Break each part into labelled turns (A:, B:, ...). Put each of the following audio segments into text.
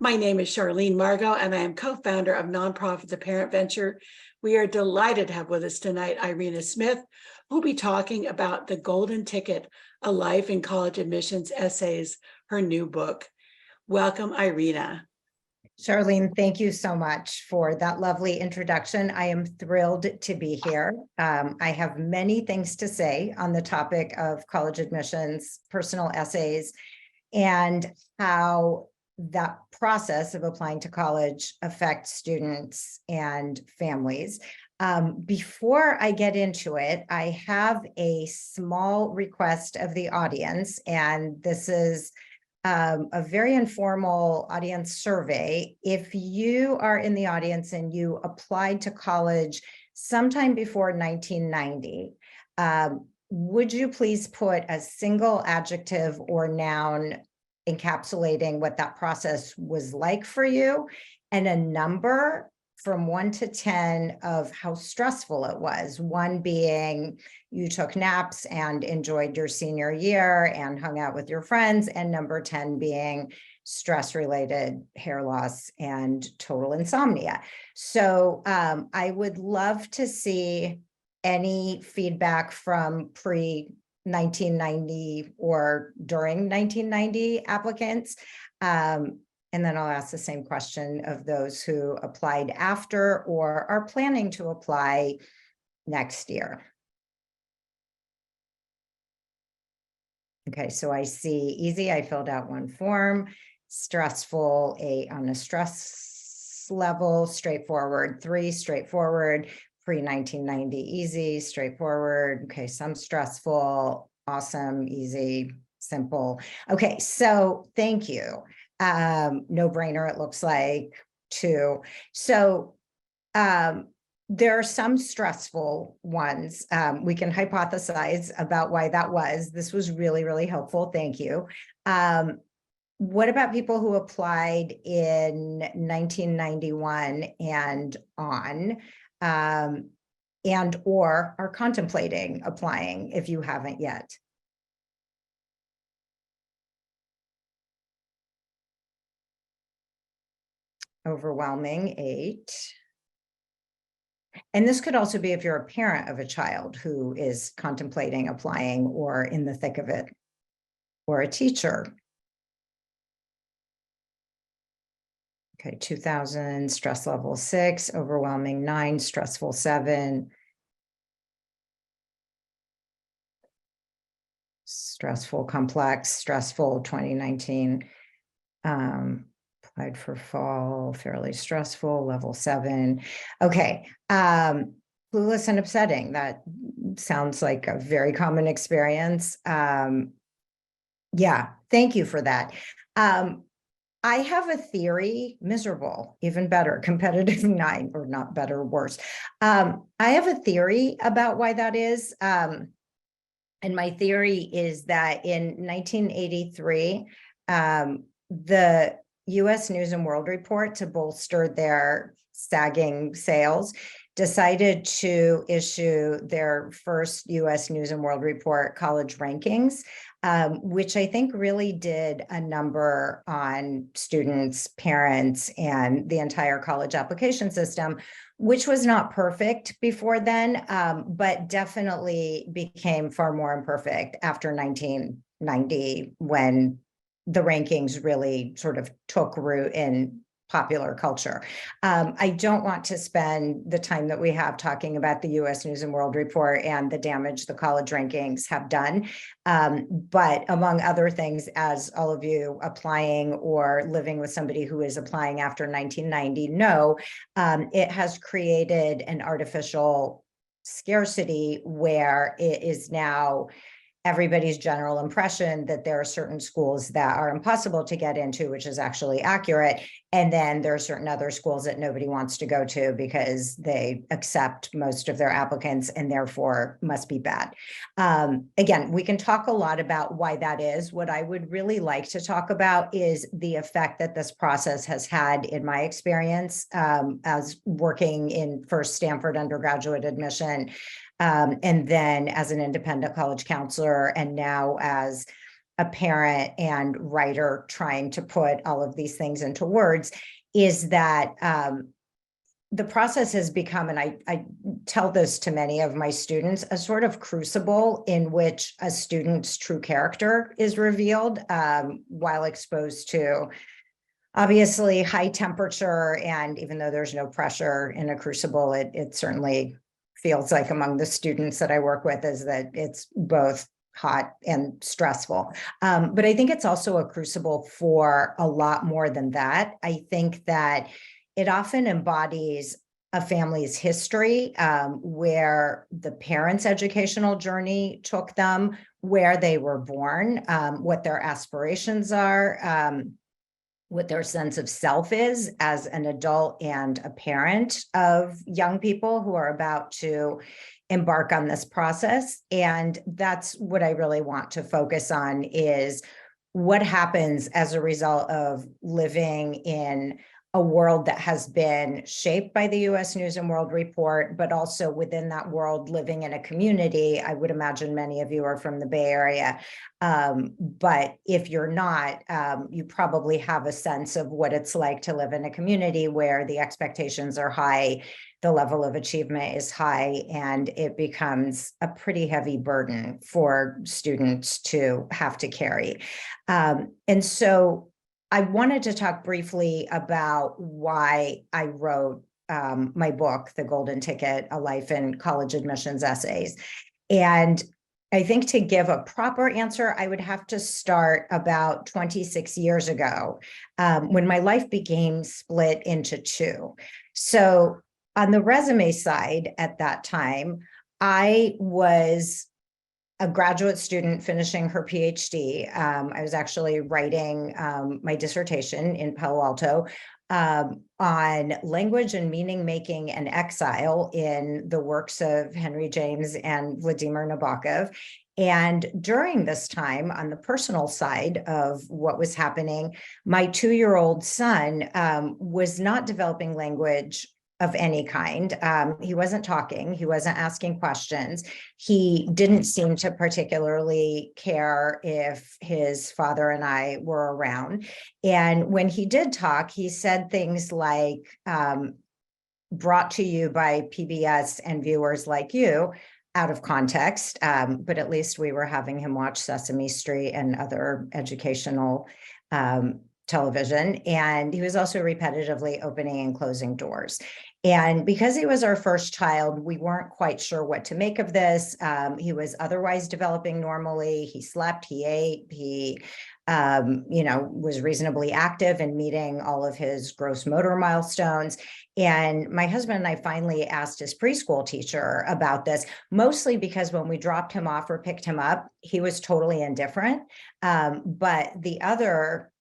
A: My name is Charlene Margot, and I am co-founder of nonprofit The Parent Venture. We are delighted to have with us tonight Irena Smith, who will be talking about The Golden Ticket, A Life in College Admissions Essays, her new book. Welcome, Irena.
B: Charlene, thank you so much for that lovely introduction. I am thrilled to be here. I have many things to say on the topic of college admissions, personal essays, and how that process of applying to college affects students and families. Before I get into it, I have a small request of the audience, and this is a very informal audience survey. If you are in the audience and you applied to college sometime before 1990, would you please put a single adjective or noun encapsulating what that process was like for you, and a number from 1 to 10 of how stressful it was. 1 being you took naps and enjoyed your senior year and hung out with your friends, and number 10 being stress-related hair loss and total insomnia. So I would love to see any feedback from pre-1990 or during 1990 applicants. And then I'll ask the same question of those who applied after or are planning to apply next year. Okay, so I see easy, I filled out 1 form, stressful, 8 on a stress level, straightforward, 3, straightforward, pre-1990, easy, straightforward, okay, some stressful, awesome, easy, simple. Okay, so thank you. No brainer, it looks like, 2. So there are some stressful ones. We can hypothesize about why that was. This was really, really helpful. Thank you. What about people who applied in 1991 and on, and or are contemplating applying if you haven't yet? Overwhelming 8. And this could also be if you're a parent of a child who is contemplating applying or in the thick of it, or a teacher. Okay, 2000, stress level 6, overwhelming 9, stressful 7. Stressful, complex, stressful 2019. Applied for fall, fairly stressful, level 7. Okay, clueless and upsetting. That sounds like a very common experience. Yeah, thank you for that. I have a theory, miserable, even better, competitive 9, or not better, worse. I have a theory about why that is. And my theory is that in 1983, the U.S. News and World Report, to bolster their sagging sales, decided to issue their first U.S. News and World Report college rankings, which I think really did a number on students, parents, and the entire college application system, which was not perfect before then, but definitely became far more imperfect after 1990, when the rankings really sort of took root in popular culture. I don't want to spend the time that we have talking about the U.S. News and World Report and the damage the college rankings have done. But among other things, as all of you applying or living with somebody who is applying after 1990 know, it has created an artificial scarcity where it is now everybody's general impression that there are certain schools that are impossible to get into, which is actually accurate. And then there are certain other schools that nobody wants to go to because they accept most of their applicants and therefore must be bad. Again, we can talk a lot about why that is. What I would really like to talk about is the effect that this process has had in my experience as working in first Stanford undergraduate admission, and then as an independent college counselor, and now as a parent and writer trying to put all of these things into words, is that the process has become, and I tell this to many of my students, a sort of crucible in which a student's true character is revealed while exposed to obviously high temperature. And even though there's no pressure in a crucible, it certainly feels like among the students that I work with is that it's both hot and stressful. But I think it's also a crucible for a lot more than that. I think that it often embodies a family's history, where the parents' educational journey took them, where they were born, what their aspirations are, what their sense of self is as an adult and a parent of young people who are about to embark on this process. And that's what I really want to focus on, is what happens as a result of living in a world that has been shaped by the US News and World Report, but also within that world, living in a community. I would imagine many of you are from the Bay Area. But if you're not, you probably have a sense of what it's like to live in a community where the expectations are high, the level of achievement is high, and it becomes a pretty heavy burden for students to have to carry. And so I wanted to talk briefly about why I wrote my book, The Golden Ticket, A Life in College Admissions Essays. And I think to give a proper answer, I would have to start about 26 years ago, when my life became split into two. So on the resume side at that time, I was a graduate student finishing her PhD. I was actually writing my dissertation in Palo Alto on language and meaning making and exile in the works of Henry James and Vladimir Nabokov. And during this time, on the personal side of what was happening, my 2-year-old son was not developing language of any kind. He wasn't talking, he wasn't asking questions. He didn't seem to particularly care if his father and I were around. And when he did talk, he said things like, brought to you by PBS and viewers like you, out of context, but at least we were having him watch Sesame Street and other educational television. And he was also repetitively opening and closing doors. And because he was our first child, we weren't quite sure what to make of this. He was otherwise developing normally. He slept, he ate, he was reasonably active and meeting all of his gross motor milestones. And my husband and I finally asked his preschool teacher about this, mostly because when we dropped him off or picked him up, he was totally indifferent. But the other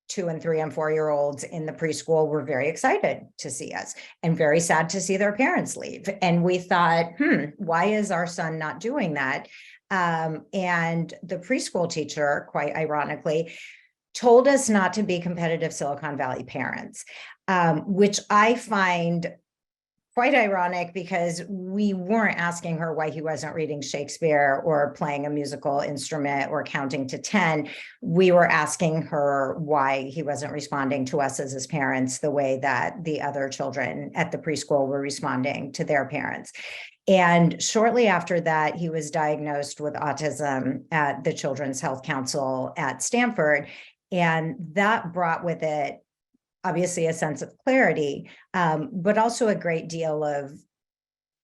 B: 2 and 3 and 4-year-olds in the preschool were very excited to see us and very sad to see their parents leave. And we thought, why is our son not doing that? And the preschool teacher, quite ironically, told us not to be competitive Silicon Valley parents, which I find quite ironic, because we weren't asking her why he wasn't reading Shakespeare or playing a musical instrument or counting to 10. We were asking her why he wasn't responding to us as his parents the way that the other children at the preschool were responding to their parents. And shortly after that, he was diagnosed with autism at the Children's Health Council at Stanford. And that brought with it obviously a sense of clarity, but also a great deal of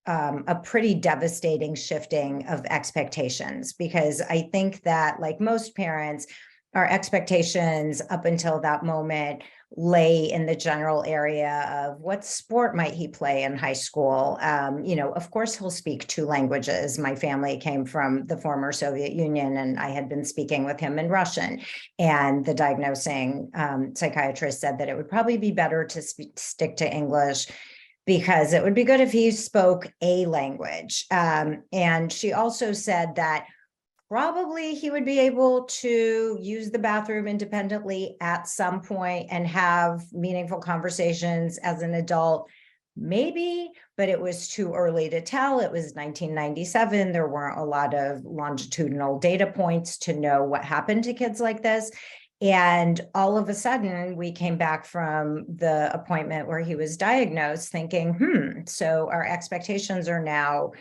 B: a pretty devastating shifting of expectations, because I think that, like most parents, our expectations up until that moment lay in the general area of what sport might he play in high school. Of course, he'll speak 2 languages. My family came from the former Soviet Union, and I had been speaking with him in Russian. And the diagnosing psychiatrist said that it would probably be better to stick to English, because it would be good if he spoke a language. And she also said that probably he would be able to use the bathroom independently at some point and have meaningful conversations as an adult, maybe, but it was too early to tell. It was 1997. There weren't a lot of longitudinal data points to know what happened to kids like this. And all of a sudden, we came back from the appointment where he was diagnosed thinking, so our expectations are now,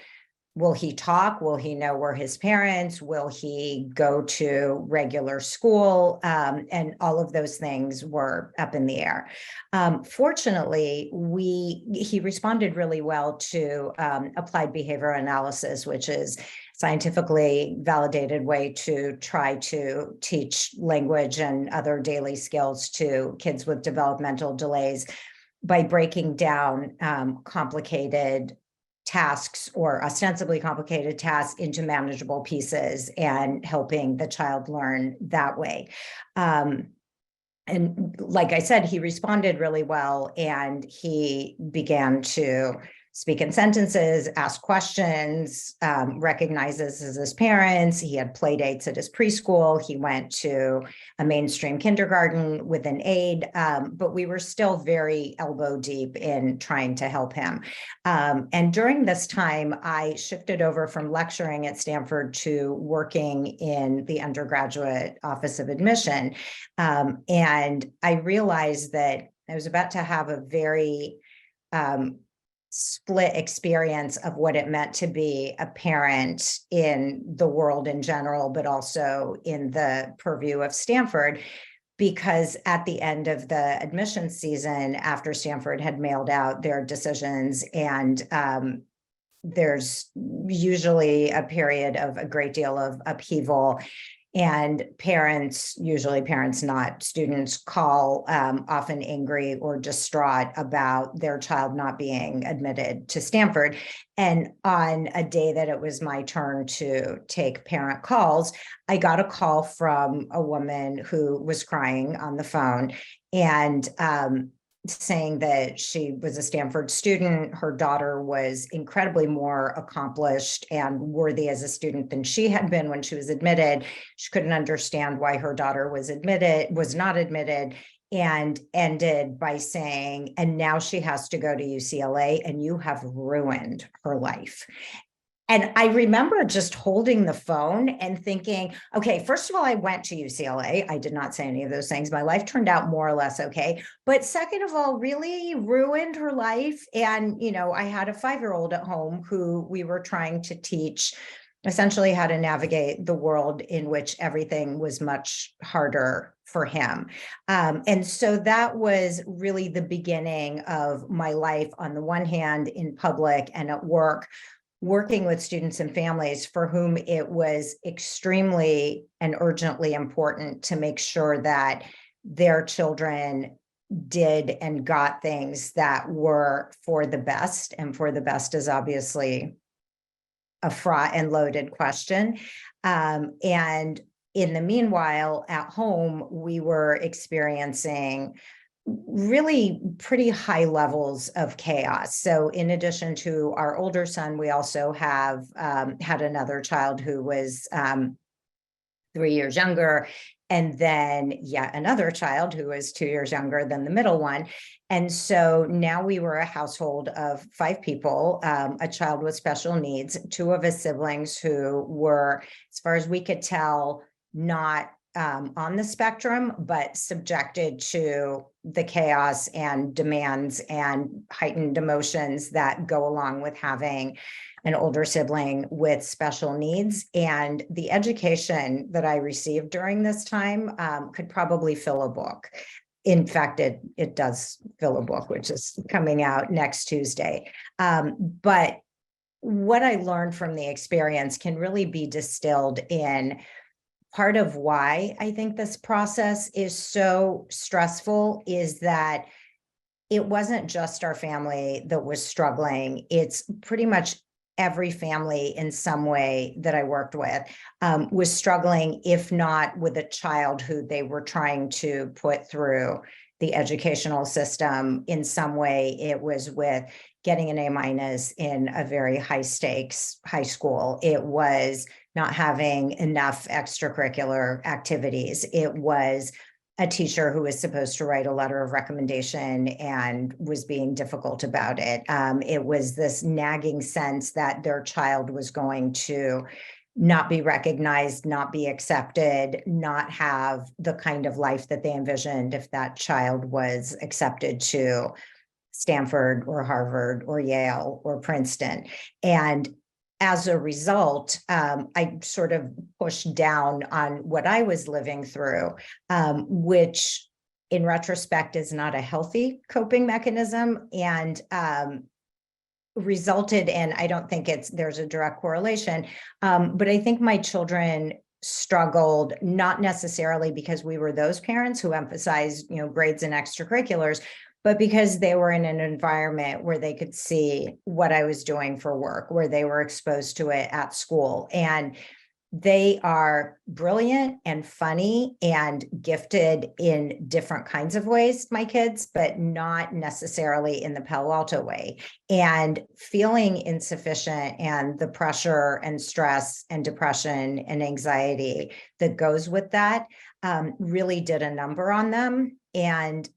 B: will he talk? Will he know where his parents? Will he go to regular school? And all of those things were up in the air. Fortunately, he responded really well to applied behavior analysis, which is scientifically validated way to try to teach language and other daily skills to kids with developmental delays by breaking down complicated tasks or ostensibly complicated tasks into manageable pieces and helping the child learn that way. And like I said, he responded really well, and he began to speak in sentences, ask questions, recognizes as his parents. He had play dates at his preschool. He went to a mainstream kindergarten with an aide, but we were still very elbow deep in trying to help him. And during this time, I shifted over from lecturing at Stanford to working in the undergraduate office of admission. And I realized that I was about to have a very split experience of what it meant to be a parent in the world in general, but also in the purview of Stanford. Because at the end of the admissions season, after Stanford had mailed out their decisions, and there's usually a period of a great deal of upheaval, and parents, usually parents, not students, call often angry or distraught about their child not being admitted to Stanford. And on a day that it was my turn to take parent calls, I got a call from a woman who was crying on the phone and saying that she was a Stanford student. Her daughter was incredibly more accomplished and worthy as a student than she had been when she was admitted. She couldn't understand why her daughter was not admitted, and ended by saying, and now she has to go to UCLA and you have ruined her life. And I remember just holding the phone and thinking, okay, first of all, I went to UCLA. I did not say any of those things. My life turned out more or less okay. But second of all, really ruined her life. And, I had a 5-year-old at home who we were trying to teach essentially how to navigate the world in which everything was much harder for him. And so that was really the beginning of my life, on the one hand, in public and at work, working with students and families for whom it was extremely and urgently important to make sure that their children did and got things that were for the best. And for the best is obviously a fraught and loaded question. And in the meanwhile, at home, we were experiencing really pretty high levels of chaos. So in addition to our older son, we also have had another child who was 3 years younger, and then yet another child who was 2 years younger than the middle one. And so now we were a household of 5 people, a child with special needs, 2 of his siblings who were, as far as we could tell, not on the spectrum, but subjected to the chaos and demands and heightened emotions that go along with having an older sibling with special needs. And the education that I received during this time could probably fill a book. In fact, it does fill a book, which is coming out next Tuesday. But what I learned from the experience can really be distilled in part of why I think this process is so stressful, is that it wasn't just our family that was struggling. It's pretty much every family in some way that I worked with was struggling, if not with a child who they were trying to put through the educational system in some way. It was with getting an A- in a very high stakes high school. It was not having enough extracurricular activities. It was a teacher who was supposed to write a letter of recommendation and was being difficult about it. It was this nagging sense that their child was going to not be recognized, not be accepted, not have the kind of life that they envisioned if that child was accepted to Stanford or Harvard or Yale or Princeton. And as a result, I sort of pushed down on what I was living through, which in retrospect is not a healthy coping mechanism, and resulted in, I don't think there's a direct correlation, but I think my children struggled, not necessarily because we were those parents who emphasized, grades and extracurriculars, but because they were in an environment where they could see what I was doing for work, where they were exposed to it at school. And they are brilliant and funny and gifted in different kinds of ways, my kids, but not necessarily in the Palo Alto way. And feeling insufficient and the pressure and stress and depression and anxiety that goes with that really did a number on them. And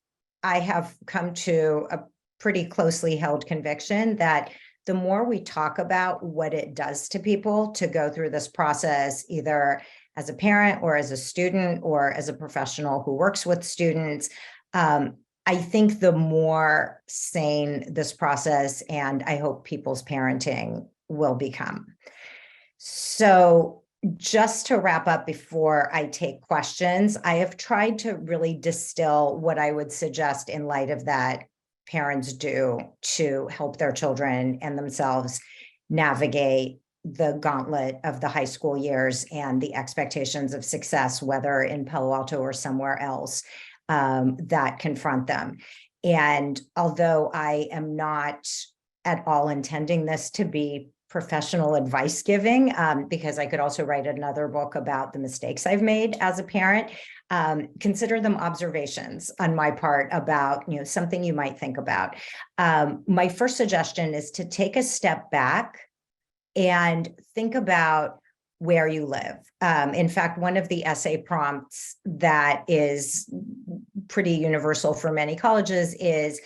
B: I have come to a pretty closely held conviction that the more we talk about what it does to people to go through this process, either as a parent or as a student or as a professional who works with students, I think the more sane this process, and I hope people's parenting, will become. So just to wrap up before I take questions, I have tried to really distill what I would suggest in light of that parents do to help their children and themselves navigate the gauntlet of the high school years and the expectations of success, whether in Palo Alto or somewhere else, that confront them. And although I am not at all intending this to be professional advice giving, because I could also write another book about the mistakes I've made as a parent, consider them observations on my part about, something you might think about. My first suggestion is to take a step back and think about where you live. In fact, one of the essay prompts that is pretty universal for many colleges is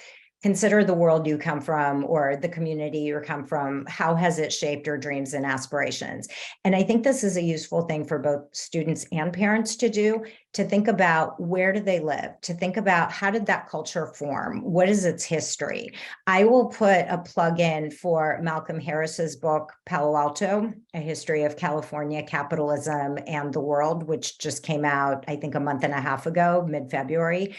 B: consider the world you come from or the community you come from. How has it shaped your dreams and aspirations? And I think this is a useful thing for both students and parents to do, to think about where do they live, to think about how did that culture form? What is its history? I will put a plug in for Malcolm Harris's book, Palo Alto, A History of California, Capitalism, and the World, which just came out, I think, a month and a half ago, mid-February.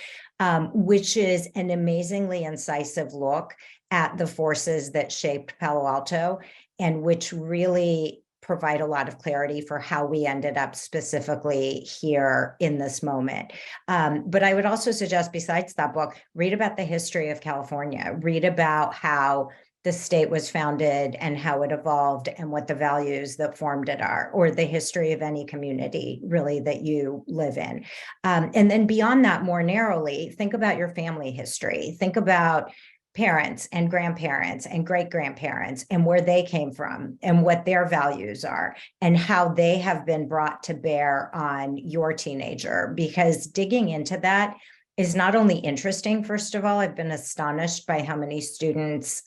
B: Which is an amazingly incisive look at the forces that shaped Palo Alto and which really provide a lot of clarity for how we ended up specifically here in this moment. But I would also suggest, besides that book, read about the history of California, read about how the state was founded and how it evolved and what the values that formed it are, or the history of any community really that you live in. And then beyond that, more narrowly, think about your family history. Think about parents and grandparents and great-grandparents and where they came from and what their values are and how they have been brought to bear on your teenager. Because digging into that is not only interesting, first of all, I've been astonished by how many students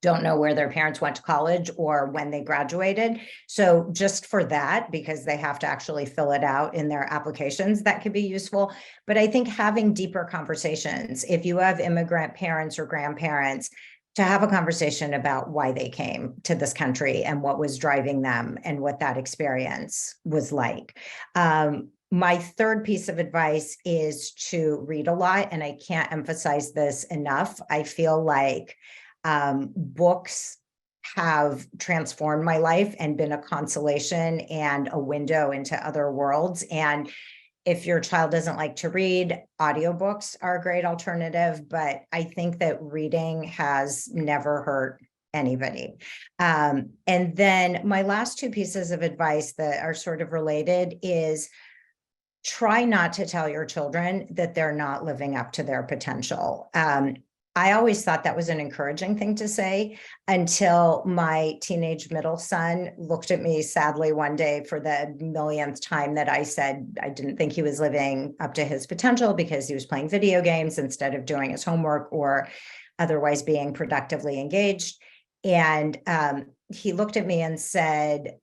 B: don't know where their parents went to college or when they graduated. So just for that, because they have to actually fill it out in their applications, that could be useful. But I think having deeper conversations, if you have immigrant parents or grandparents, to have a conversation about why they came to this country and what was driving them and what that experience was like. My third piece of advice is to read a lot, and I can't emphasize this enough. I feel like books have transformed my life and been a consolation and a window into other worlds. And if your child doesn't like to read, audiobooks are a great alternative, but I think that reading has never hurt anybody. And then my last two pieces of advice that are sort of related is try not to tell your children that they're not living up to their potential. I always thought that was an encouraging thing to say until my teenage middle son looked at me sadly one day for the millionth time that I said I didn't think he was living up to his potential because he was playing video games instead of doing his homework or otherwise being productively engaged. And he looked at me and said,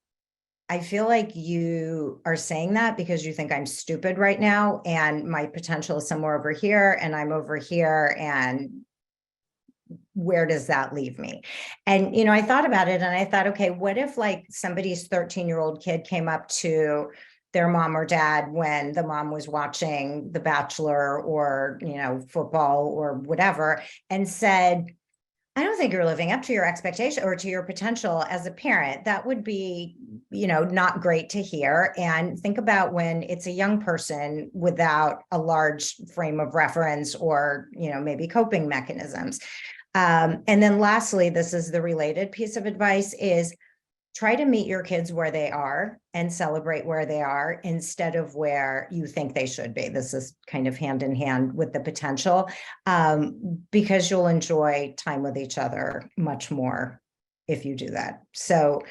B: I feel like you are saying that because you think I'm stupid right now, and my potential is somewhere over here, and I'm over here, and where does that leave me? And, I thought about it and I thought, okay, what if like somebody's 13-year-old kid came up to their mom or dad when the mom was watching The Bachelor or, football or whatever, and said, I don't think you're living up to your expectation or to your potential as a parent. That would be, not great to hear. And think about when it's a young person without a large frame of reference or, maybe coping mechanisms. And then lastly, this is the related piece of advice, is try to meet your kids where they are and celebrate where they are instead of where you think they should be. This is kind of hand in hand with the potential, because you'll enjoy time with each other much more if you do that. So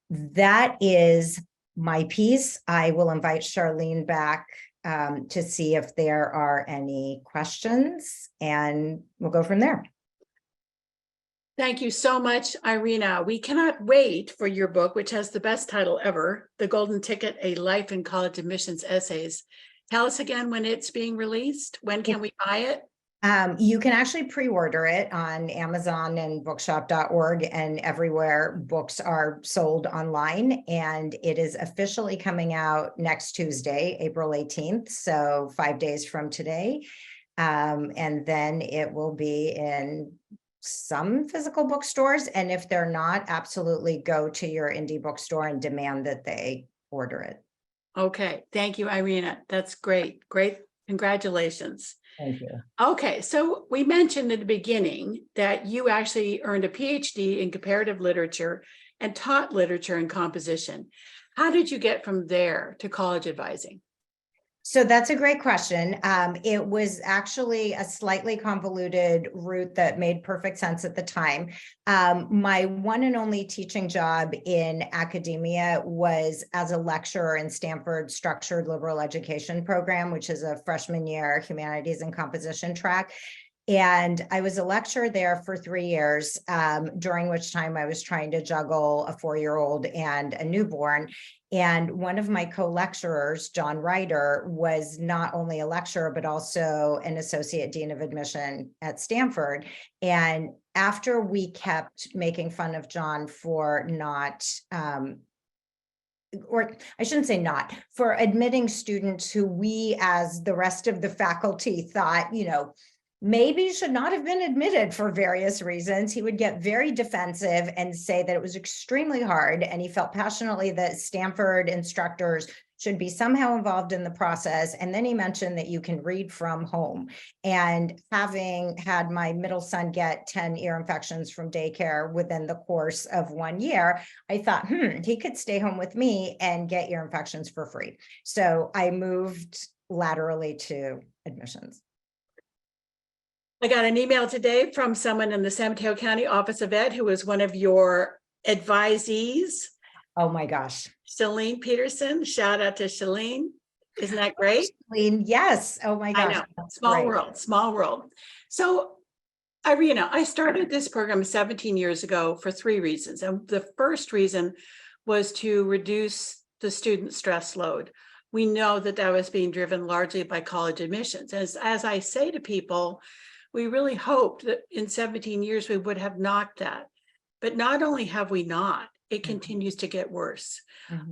B: that is my piece. I will invite Charlene back to see if there are any questions, and we'll go from there.
A: Thank you so much, Irena. We cannot wait for your book, which has the best title ever, The Golden Ticket, A Life in College Admissions Essays. Tell us again when it's being released. When can we buy it?
B: You can actually pre-order it on Amazon and bookshop.org and everywhere books are sold online. And it is officially coming out next Tuesday, April 18th. So 5 days from today. And then it will be in some physical bookstores. And if they're not, absolutely go to your indie bookstore and demand that they order it.
A: Okay. Thank you, Irena. That's great. Great. Congratulations.
B: Thank you.
A: Okay. So we mentioned at the beginning that you actually earned a PhD in comparative literature and taught literature and composition. How did you get from there to college advising?
B: So that's a great question. It was actually a slightly convoluted route that made perfect sense at the time. My one and only teaching job in academia was as a lecturer in Stanford Structured Liberal Education program, which is a freshman year humanities and composition track. And I was a lecturer there for 3 years, during which time I was trying to juggle a 4-year-old and a newborn. And one of my co-lecturers, John Ryder, was not only a lecturer, but also an associate dean of admission at Stanford. And after we kept making fun of John for not, or I shouldn't say not, for admitting students who we, as the rest of the faculty, thought, maybe should not have been admitted for various reasons, he would get very defensive and say that it was extremely hard. And he felt passionately that Stanford instructors should be somehow involved in the process. And then he mentioned that you can read from home. And having had my middle son get 10 ear infections from daycare within the course of 1 year, I thought, he could stay home with me and get ear infections for free. So I moved laterally to admissions.
A: I got an email today from someone in the San Mateo County Office of Ed who was one of your advisees.
B: Oh my gosh.
A: Shalene Peterson. Shout out to Shalene. Isn't that great?
B: Shalene, yes. Oh my gosh.
A: I know. Small world, small world. So, Irena, I started this program 17 years ago for 3 reasons. And the first reason was to reduce the student stress load. We know that that was being driven largely by college admissions. As I say to people, we really hoped that in 17 years we would have knocked that. But not only have we not, it continues to get worse.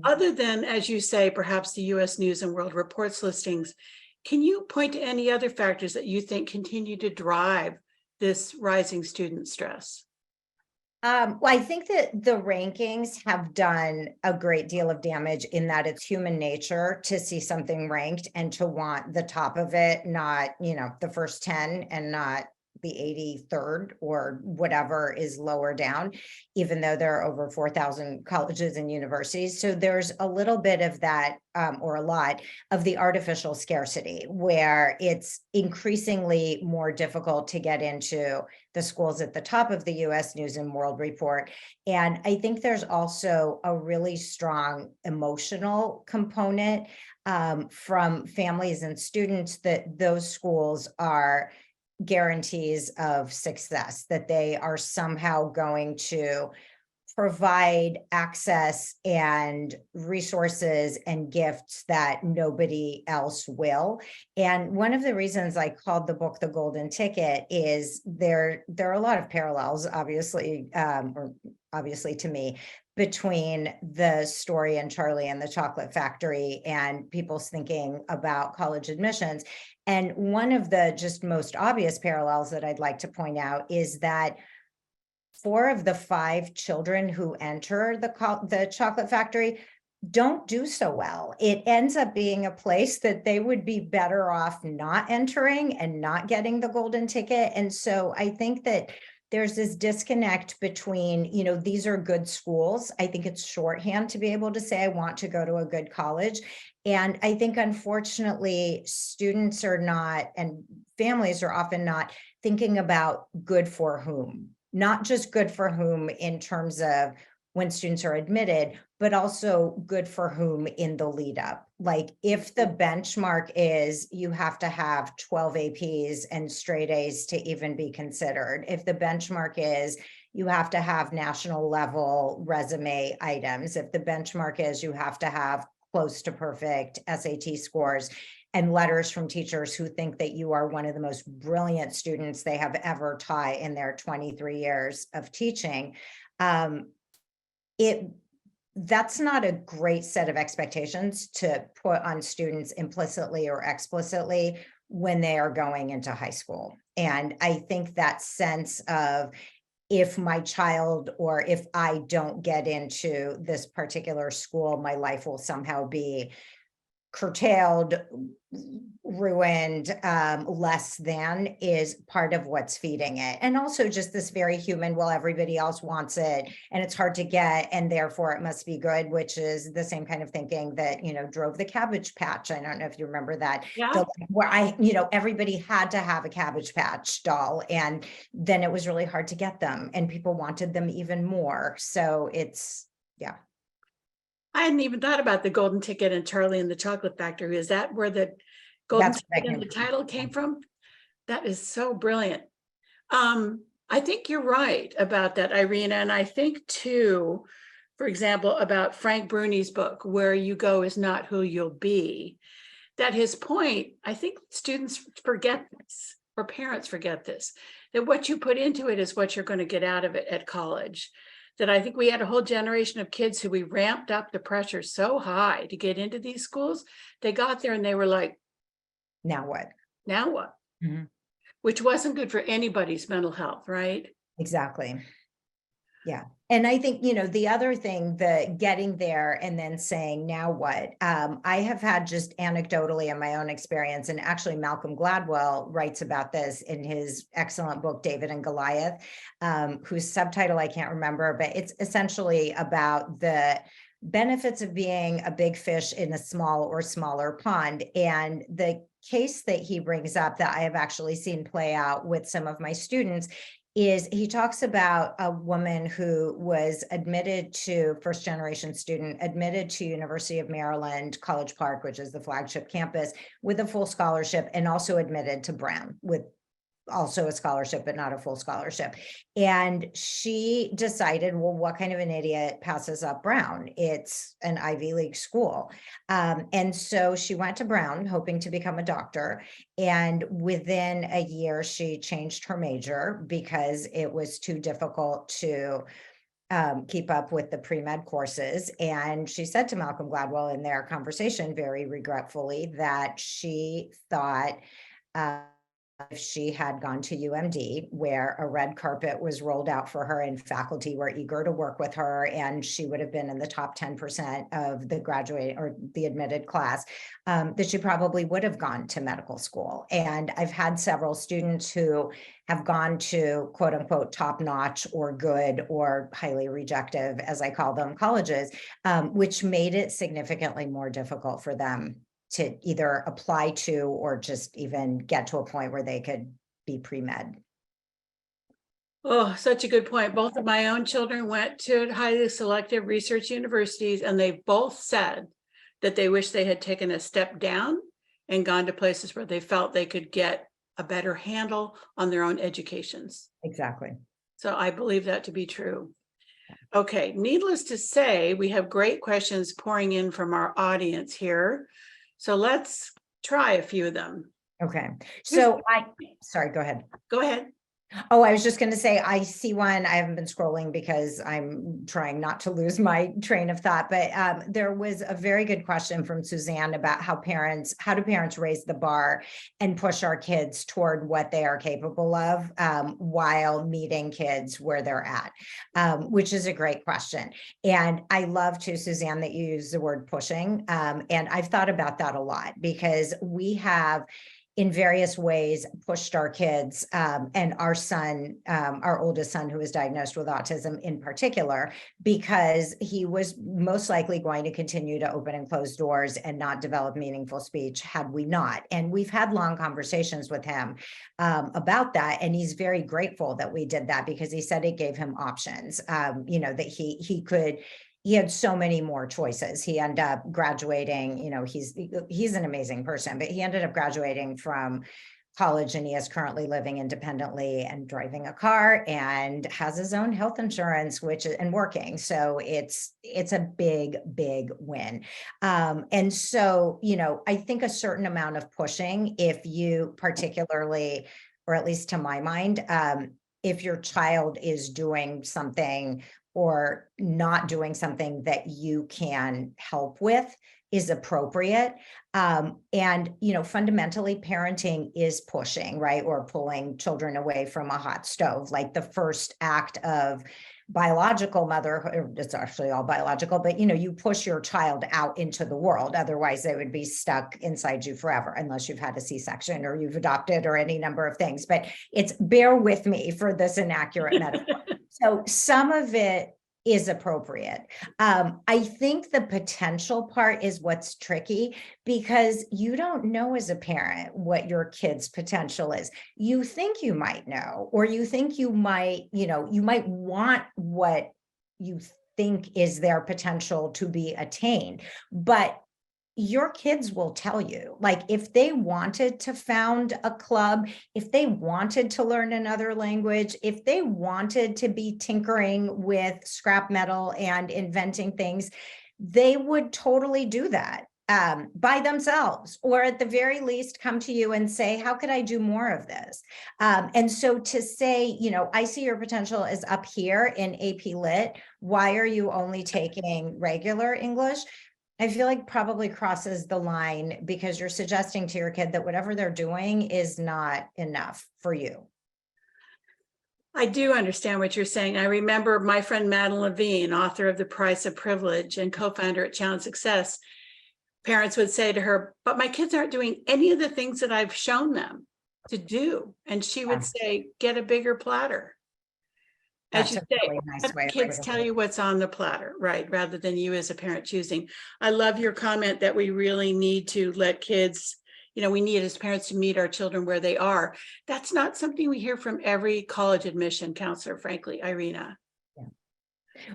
A: Other than, as you say, perhaps the US News and World Reports listings, can you point to any other factors that you think continue to drive this rising student stress?
B: Well, I think that the rankings have done a great deal of damage in that it's human nature to see something ranked and to want the top of it, not, the first 10 and not the 83rd or whatever is lower down, even though there are over 4,000 colleges and universities. So there's a little bit of that, or a lot of the artificial scarcity, where it's increasingly more difficult to get into the schools at the top of the US News and World Report. And I think there's also a really strong emotional component from families and students that those schools are guarantees of success, that they are somehow going to provide access and resources and gifts that nobody else will. And one of the reasons I called the book The Golden Ticket is there are a lot of parallels, obviously, or obviously to me, between the story in Charlie and the Chocolate Factory and people's thinking about college admissions. And one of the just most obvious parallels that I'd like to point out is that 4 of the 5 children who enter the Chocolate Factory don't do so well. It ends up being a place that they would be better off not entering and not getting the golden ticket. And so I think that there's this disconnect between, these are good schools. I think it's shorthand to be able to say, I want to go to a good college. And I think, unfortunately, students are not, and families are often not thinking about good for whom, not just good for whom in terms of when students are admitted, but also good for whom in the lead up. Like, if the benchmark is you have to have 12 APs and straight A's to even be considered, if the benchmark is you have to have national level resume items, if the benchmark is you have to have close to perfect SAT scores and letters from teachers who think that you are one of the most brilliant students they have ever taught in their 23 years of teaching, that's not a great set of expectations to put on students implicitly or explicitly when they are going into high school. And I think that sense of, if my child, or if I don't get into this particular school, my life will somehow be curtailed, ruined, less than, is part of what's feeding it. And also just this very human, well, everybody else wants it and it's hard to get, and therefore it must be good, which is the same kind of thinking that, drove the Cabbage Patch. I don't know if you remember that.
A: Yeah.
B: Where everybody had to have a Cabbage Patch doll, and then it was really hard to get them and people wanted them even more. So it's, yeah.
A: I hadn't even thought about the golden ticket and Charlie and the Chocolate Factory. Is that where the golden ticket and the title came from? That is so brilliant. I think you're right about that, Irena. And I think too, for example, about Frank Bruni's book, Where You Go Is Not Who You'll Be, that his point, I think students forget this, or parents forget this, that what you put into it is what you're going to get out of it at college. That I think we had a whole generation of kids who we ramped up the pressure so high to get into these schools. They got there and they were like,
B: now what?
A: Now what?
B: Mm-hmm.
A: Which wasn't good for anybody's mental health, right?
B: Exactly. Yeah. And I think, the other thing, the getting there and then saying, now what? I have had, just anecdotally in my own experience, and actually Malcolm Gladwell writes about this in his excellent book, David and Goliath, whose subtitle I can't remember, but it's essentially about the benefits of being a big fish in a small or smaller pond. And the case that he brings up that I have actually seen play out with some of my students is, he talks about a woman who was first generation student, admitted to University of Maryland, College Park, which is the flagship campus, with a full scholarship, and also admitted to Brown with also a scholarship, but not a full scholarship. And she decided, well, what kind of an idiot passes up Brown? It's an Ivy League school. And so she went to Brown hoping to become a doctor. And within a year, she changed her major because it was too difficult to keep up with the pre-med courses. And she said to Malcolm Gladwell in their conversation, very regretfully, that she thought if she had gone to UMD, where a red carpet was rolled out for her and faculty were eager to work with her, and she would have been in the top 10% of the graduate or the admitted class, that she probably would have gone to medical school. And I've had several students who have gone to quote unquote top notch or good or highly rejective, as I call them, colleges, which made it significantly more difficult for them to either apply to or just even get to a point where they could be pre-med.
A: Oh, such a good point. Both of my own children went to highly selective research universities, and they both said that they wish they had taken a step down and gone to places where they felt they could get a better handle on their own educations.
B: Exactly.
A: So I believe that to be true. Okay, needless to say, we have great questions pouring in from our audience here. So let's try a few of them.
B: Okay. So sorry, go ahead.
A: Go ahead.
B: Oh, I was just going to say, I see one. I haven't been scrolling because I'm trying not to lose my train of thought, but there was a very good question from Suzanne about how do parents raise the bar and push our kids toward what they are capable of while meeting kids where they're at, which is a great question. And I love too, Suzanne, that you use the word pushing. And I've thought about that a lot because we have in various ways pushed our kids and our son, our oldest son, who was diagnosed with autism in particular, because he was most likely going to continue to open and close doors and not develop meaningful speech had we not. And we've had long conversations with him about that. And he's very grateful that we did that because he said it gave him options, that he had so many more choices. He ended up graduating, he's an amazing person, but he ended up graduating from college and he is currently living independently and driving a car and has his own health insurance, and working. So it's a big, big win. And so, I think a certain amount of pushing, if you particularly, or at least to my mind, if your child is doing something or not doing something that you can help with, is appropriate. And, fundamentally parenting is pushing, right? Or pulling children away from a hot stove. Like the first act of biological motherhood, it's actually all biological, but you push your child out into the world. Otherwise they would be stuck inside you forever, unless you've had a C-section or you've adopted or any number of things. But bear with me for this inaccurate metaphor. So some of it is appropriate. I think the potential part is what's tricky because you don't know as a parent what your kid's potential is. You think you might know, or you think you might want what you think is their potential to be attained, but your kids will tell you, like if they wanted to found a club, if they wanted to learn another language, if they wanted to be tinkering with scrap metal and inventing things, they would totally do that by themselves, or at the very least come to you and say, how could I do more of this? And so to say, I see your potential is up here in AP Lit. Why are you only taking regular English? I feel like probably crosses the line because you're suggesting to your kid that whatever they're doing is not enough for you.
A: I do understand what you're saying. I remember my friend Madeline Levine, author of The Price of Privilege and co-founder at Challenge Success. Parents would say to her, but my kids aren't doing any of the things that I've shown them to do. And she would say, get a bigger platter. As you say, really nice way kids tell you what's on the platter, right? Rather than you as a parent choosing. I love your comment that we really need to let kids, we need as parents to meet our children where they are. That's not something we hear from every college admission counselor, frankly, Irena.
B: Yeah.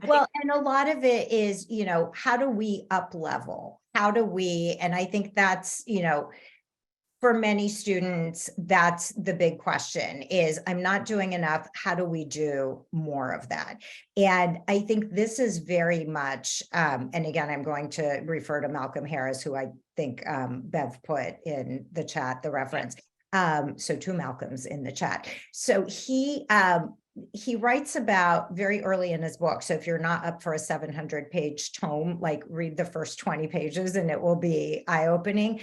B: Well, and a lot of it is, how do we up level? And I think that's, for many students, that's the big question is, I'm not doing enough. How do we do more of that? And I think this is very much, and again, I'm going to refer to Malcolm Harris, who I think Bev put in the chat, the reference. So two Malcolms in the chat. So he writes about very early in his book. So if you're not up for a 700-page tome, like read the first 20 pages and it will be eye-opening.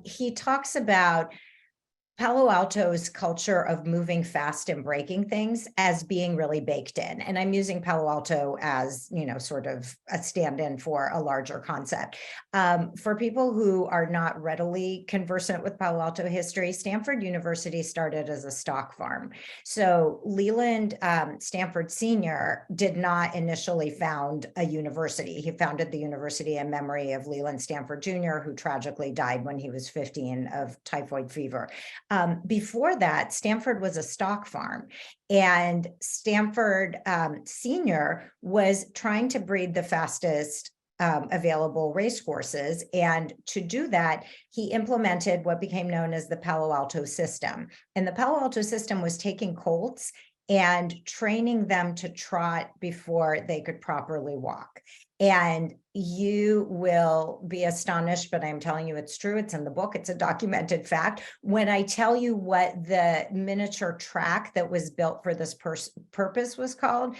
B: He talks about Palo Alto's culture of moving fast and breaking things as being really baked in. And I'm using Palo Alto as, sort of a stand-in for a larger concept. For people who are not readily conversant with Palo Alto history, Stanford University started as a stock farm. So Leland Stanford Sr. did not initially found a university. He founded the university in memory of Leland Stanford Jr., who tragically died when he was 15 of typhoid fever. Before that, Stanford was a stock farm, and Stanford Senior was trying to breed the fastest available racehorses. And to do that, he implemented what became known as the Palo Alto system. And the Palo Alto system was taking colts and training them to trot before they could properly walk. And you will be astonished, but I'm telling you it's true. It's in the book. It's a documented fact. When I tell you what the miniature track that was built for this purpose was called,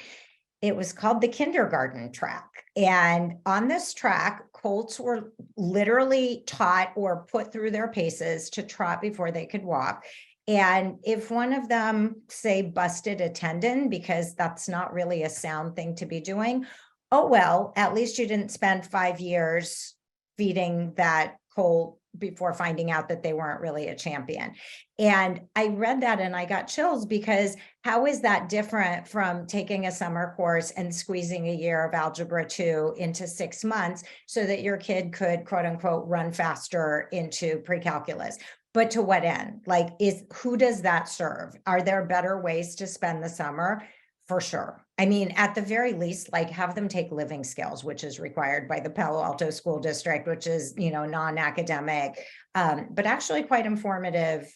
B: it was called the kindergarten track. And on this track, colts were literally taught or put through their paces to trot before they could walk. And if one of them, say, busted a tendon, because that's not really a sound thing to be doing, oh, well, at least you didn't spend 5 years feeding that colt before finding out that they weren't really a champion. And I read that and I got chills, because how is that different from taking a summer course and squeezing a year of algebra 2 into 6 months so that your kid could, quote unquote, run faster into pre-calculus? But to what end? Like, who does that serve? Are there better ways to spend the summer? For sure. I mean, at the very least, like, have them take living skills, which is required by the Palo Alto School District, which is, non-academic, but actually quite informative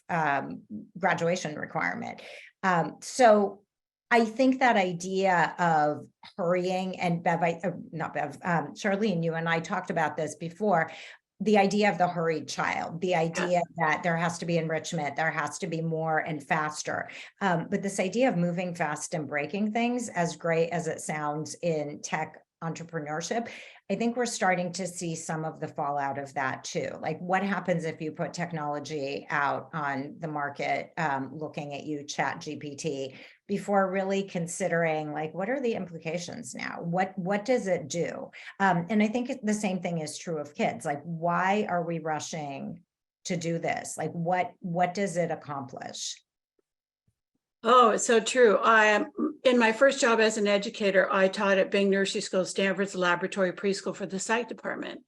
B: graduation requirement. So I think that idea of hurrying, and Charlene, you and I talked about this before, the idea of the hurried child, the idea that there has to be enrichment, there has to be more and faster. But this idea of moving fast and breaking things, as great as it sounds in tech entrepreneurship, I think we're starting to see some of the fallout of that too. Like, what happens if you put technology out on the market, looking at you, Chat GPT, before really considering, like, what are the implications now? What does it do? And I think the same thing is true of kids. Like, why are we rushing to do this? Like, what does it accomplish?
A: Oh, it's so true. I am in my first job as an educator. I taught at Bing Nursery School, Stanford's laboratory preschool for the psych department.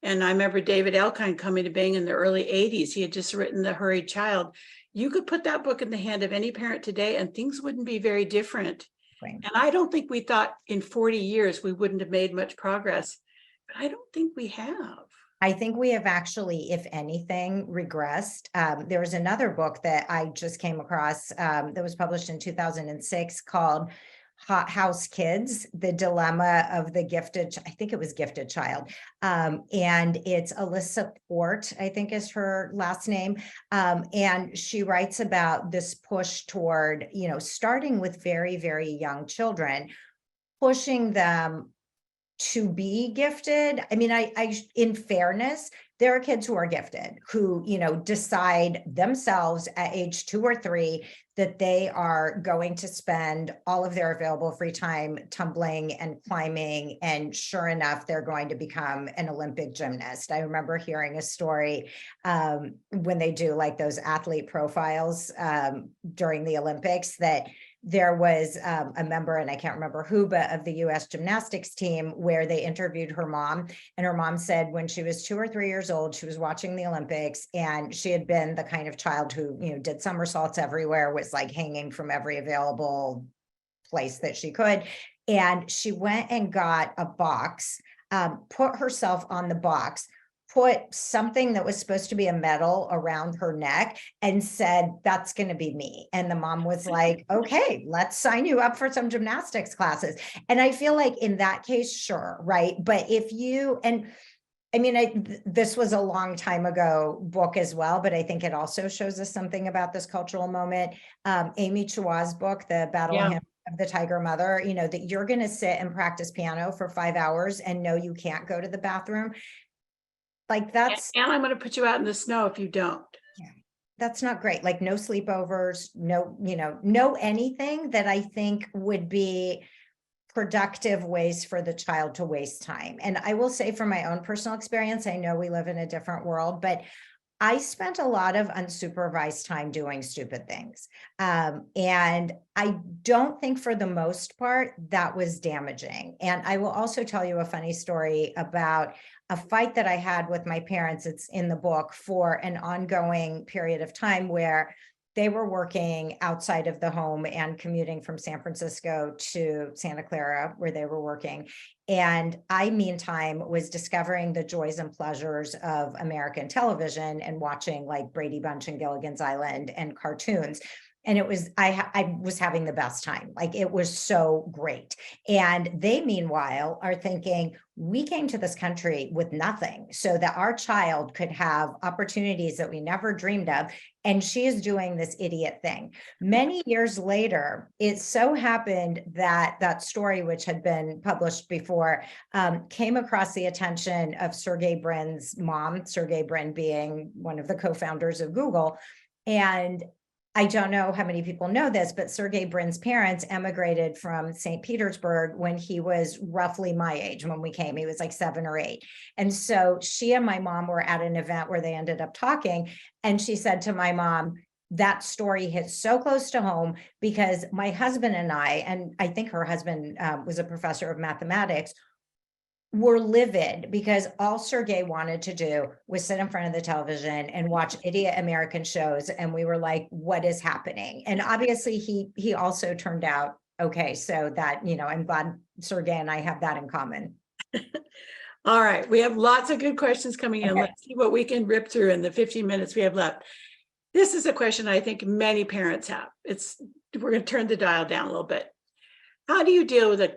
A: And I remember David Elkind coming to Bing in the early 80s. He had just written The Hurried Child. You could put that book in the hand of any parent today and things wouldn't be very different.
B: Right.
A: And I don't think we thought in 40 years we wouldn't have made much progress, but I don't think we have.
B: I think we have actually, if anything, regressed. There was another book that I just came across that was published in 2006 called Hot House Kids, The Dilemma of the Gifted, I think it was Gifted Child. And it's Alyssa Port, I think is her last name. And she writes about this push toward, starting with very, very young children, pushing them to be gifted. I mean, I in fairness, there are kids who are gifted who, decide themselves at age 2 or 3 that they are going to spend all of their available free time tumbling and climbing. And sure enough, they're going to become an Olympic gymnast. I remember hearing a story when they do like those athlete profiles during the Olympics, that there was a member, and I can't remember who, but of the US gymnastics team, where they interviewed her mom. And her mom said when she was 2 or 3 years old, she was watching the Olympics, and she had been the kind of child who, did somersaults everywhere, was like hanging from every available place that she could. And she went and got a box, put herself on the box, put something that was supposed to be a medal around her neck, and said, that's going to be me. And the mom was like, okay, let's sign you up for some gymnastics classes. And I feel like in that case, sure, right? But if you, and I mean, this was a long time ago book as well, but I think it also shows us something about this cultural moment. Amy Chua's book, The Battle Hymn of the Tiger Mother, that you're going to sit and practice piano for 5 hours and know you can't go to the bathroom. Like, that's,
A: and I'm going to put you out in the snow if you don't.
B: that's not great. Like no sleepovers, no, no anything that I think would be productive ways for the child to waste time. And I will say from my own personal experience, I know we live in a different world, but I spent a lot of unsupervised time doing stupid things. And I don't think for the most part that was damaging. And I will also tell you a funny story about a fight that I had with my parents. It's in the book for an ongoing period of time where they were working outside of the home and commuting from San Francisco to Santa Clara, where they were working. And I, meantime, was discovering the joys and pleasures of American television and watching like Brady Bunch and Gilligan's Island and cartoons. And it was, I was having the best time. Like it was so great. And they, meanwhile, are thinking, we came to this country with nothing so that our child could have opportunities that we never dreamed of. And she is doing this idiot thing. Many years later, it so happened that that story, which had been published before, came across the attention of Sergey Brin's mom, Sergey Brin being one of the co-founders of Google. And I don't know how many people know this, but Sergey Brin's parents emigrated from St. Petersburg when he was roughly my age. When we came, he was like 7 or 8. And so she and my mom were at an event where they ended up talking. And she said to my mom, that story hits so close to home because my husband and I think her husband was a professor of mathematics, were livid because all Sergey wanted to do was sit in front of the television and watch idiot American shows. And we were like, what is happening? And obviously he also turned out okay. So that, I'm glad Sergey and I have that in common.
A: All right, we have lots of good questions coming in.
B: Okay.
A: Let's see what we can rip through in the 15 minutes we have left. This is a question I think many parents have. We're going to turn the dial down a little bit. How do you deal with a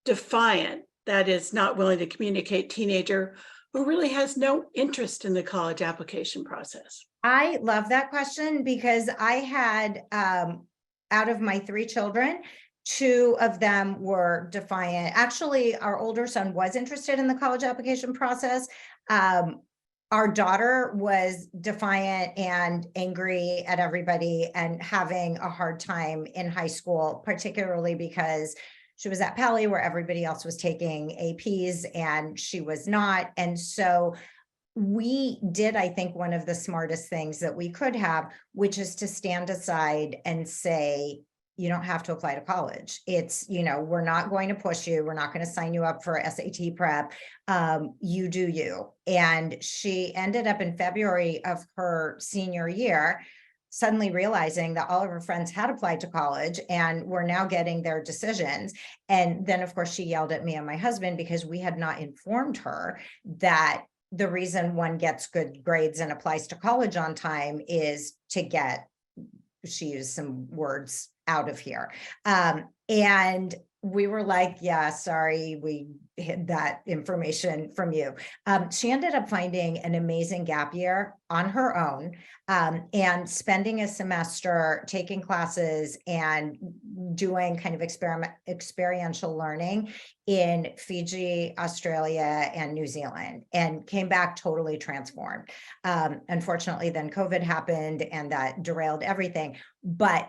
A: defiant, that is not willing to communicate teenager who really has no interest in the college application process?
B: I love that question because I had, out of my 3 children, 2 of them were defiant. Actually, our older son was interested in the college application process. Our daughter was defiant and angry at everybody and having a hard time in high school, particularly because she was at Pally where everybody else was taking APs and she was not. And so we did, I think, one of the smartest things that we could have, which is to stand aside and say, you don't have to apply to college. It's, we're not going to push you. We're not going to sign you up for SAT prep. You do you. And she ended up in February of her senior year, suddenly realizing that all of her friends had applied to college and were now getting their decisions. And then, of course, she yelled at me and my husband because we had not informed her that the reason one gets good grades and applies to college on time is to get, she used some words, out of here. And we were like, yeah, sorry, we hid that information from you. She ended up finding an amazing gap year on her own, and spending a semester taking classes and doing kind of experiential learning in Fiji, Australia, and New Zealand, and came back totally transformed. Unfortunately, then COVID happened and that derailed everything. But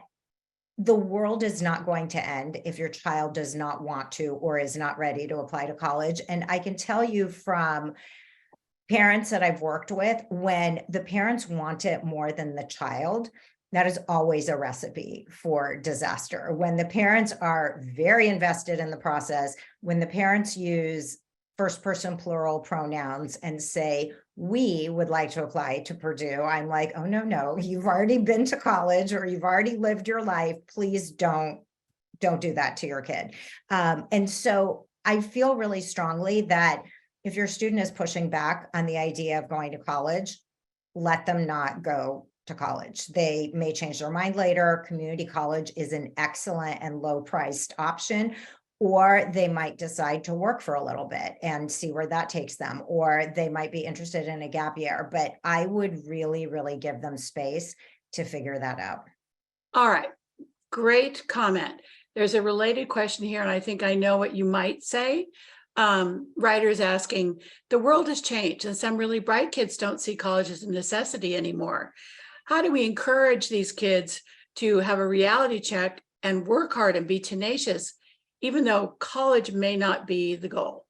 B: the world is not going to end if your child does not want to or is not ready to apply to college. And I can tell you from parents that I've worked with, when the parents want it more than the child, that is always a recipe for disaster. When the parents are very invested in the process, when the parents use first person plural pronouns and say, we would like to apply to Purdue, I'm like, oh, no, you've already been to college or you've already lived your life. Please don't do that to your kid. And so I feel really strongly that if your student is pushing back on the idea of going to college, let them not go to college. They may change their mind later. Community college is an excellent and low-priced option. Or they might decide to work for a little bit and see where that takes them, or they might be interested in a gap year. But I would really, really give them space to figure that out.
A: All right, great comment. There's a related question here, and I think I know what you might say. Writer's asking, the world has changed and some really bright kids don't see college as a necessity anymore. how do we encourage these kids to have a reality check and work hard and be tenacious, even though college may not be the goal?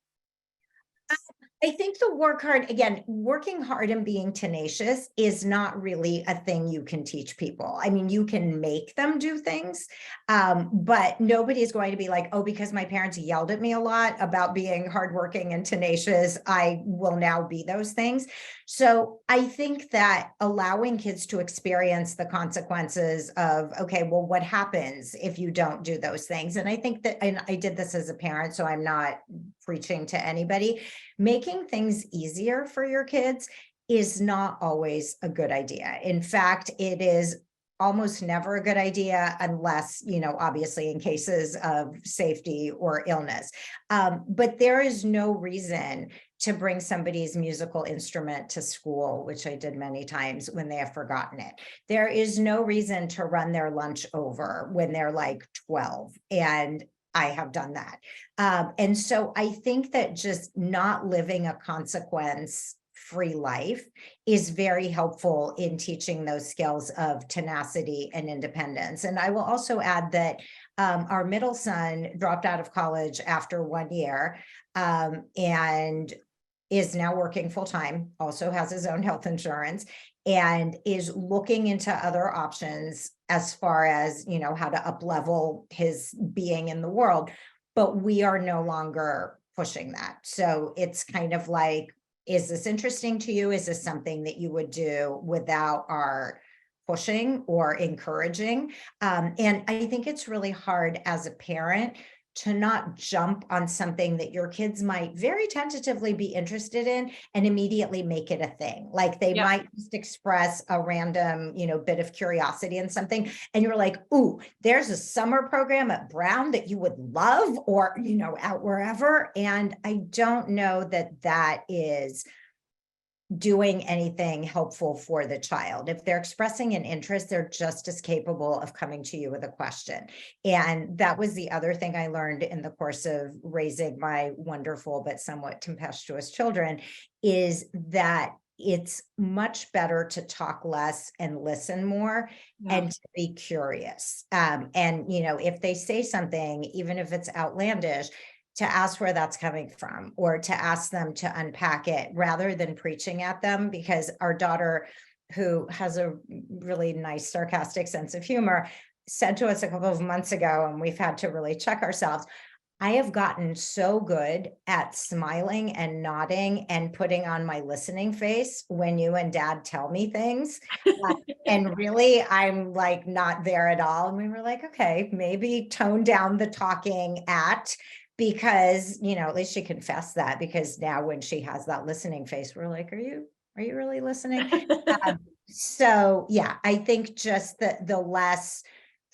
B: I think the work hard, again, working hard and being tenacious is not really a thing you can teach people. I mean, you can make them do things, but nobody is going to be like, oh, because my parents yelled at me a lot about being hardworking and tenacious, I will now be those things. So I think that allowing kids to experience the consequences of, okay, well, what happens if you don't do those things? And I think that, and I did this as a parent, so I'm not preaching to anybody, making things easier for your kids is not always a good idea. In fact, it is almost never a good idea unless, obviously in cases of safety or illness. But there is no reason to bring somebody's musical instrument to school, which I did many times when they have forgotten it. There is no reason to run their lunch over when they're like 12. And I have done that. And so I think that just not living a consequence-free life is very helpful in teaching those skills of tenacity and independence. And I will also add that our middle son dropped out of college after 1 year and is now working full-time, also has his own health insurance, and is looking into other options as far as, how to up-level his being in the world. But we are no longer pushing that. So it's kind of like, is this interesting to you? Is this something that you would do without our pushing or encouraging? And I think it's really hard as a parent to not jump on something that your kids might very tentatively be interested in and immediately make it a thing. Like they
A: Yeah.
B: might just express a random, bit of curiosity in something. And you're like, ooh, there's a summer program at Brown that you would love, or, out wherever. And I don't know that that is doing anything helpful for the child. If they're expressing an interest, they're just as capable of coming to you with a question. And that was the other thing I learned in the course of raising my wonderful but somewhat tempestuous children, is that it's much better to talk less and listen more,
A: Yeah.
B: and to be curious. And if they say something, even if it's outlandish, to ask where that's coming from, or to ask them to unpack it rather than preaching at them. Because our daughter, who has a really nice sarcastic sense of humor, said to us a couple of months ago, and we've had to really check ourselves, I have gotten so good at smiling and nodding and putting on my listening face when you and Dad tell me things. And really, I'm like not there at all. And we were like, okay, maybe tone down the talking at, because, at least she confessed that, because now when she has that listening face, we're like, are you really listening? So yeah, I think just the less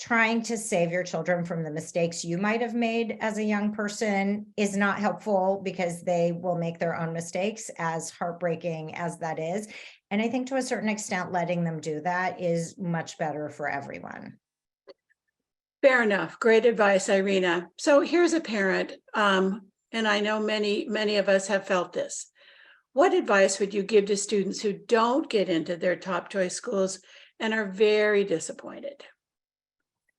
B: trying to save your children from the mistakes you might have made as a young person is not helpful, because they will make their own mistakes, as heartbreaking as that is. And I think to a certain extent, letting them do that is much better for everyone.
A: Fair enough. Great advice, Irena. So here's a parent, and I know many of us have felt this. What advice would you give to students who don't get into their top choice schools and are very disappointed?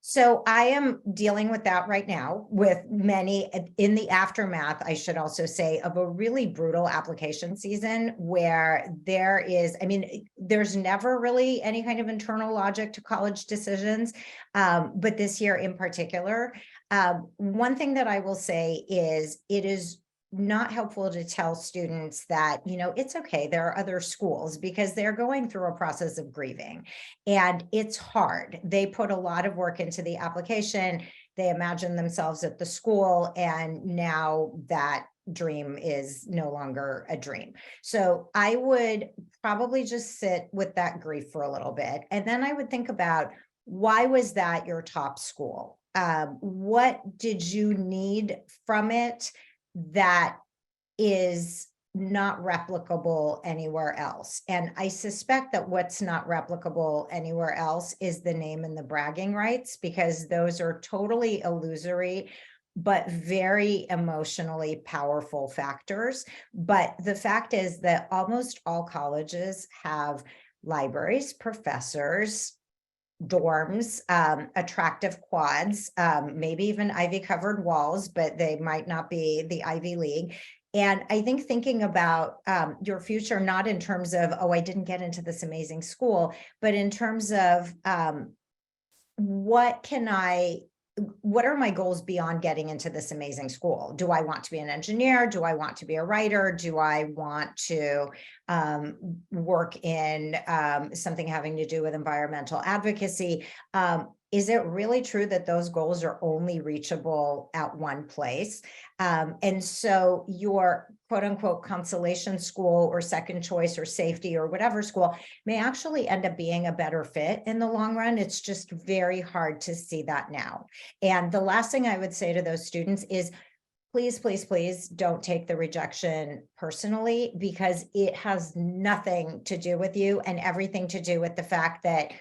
B: So I am dealing with that right now, with many in the aftermath, I should also say, of a really brutal application season, where there's never really any kind of internal logic to college decisions. But this year in particular, one thing that I will say is, it is not helpful to tell students that, it's okay, there are other schools, because they're going through a process of grieving. And it's hard. They put a lot of work into the application. They imagine themselves at the school, and now that dream is no longer a dream. So I would probably just sit with that grief for a little bit. And then I would think about, why was that your top school? What did you need from it that is not replicable anywhere else? And I suspect that what's not replicable anywhere else is the name and the bragging rights, because those are totally illusory, but very emotionally powerful factors. But the fact is that almost all colleges have libraries, professors, dorms, attractive quads, maybe even ivy covered walls, but they might not be the Ivy League. And I think thinking about your future, not in terms of, oh, I didn't get into this amazing school, but in terms of what are my goals beyond getting into this amazing school? Do I want to be an engineer? Do I want to be a writer? Do I want to work in something having to do with environmental advocacy? Is it really true that those goals are only reachable at one place? And so your quote unquote consolation school or second choice or safety or whatever school may actually end up being a better fit in the long run. It's just very hard to see that now. And the last thing I would say to those students is, please, please, please don't take the rejection personally, because it has nothing to do with you and everything to do with the fact that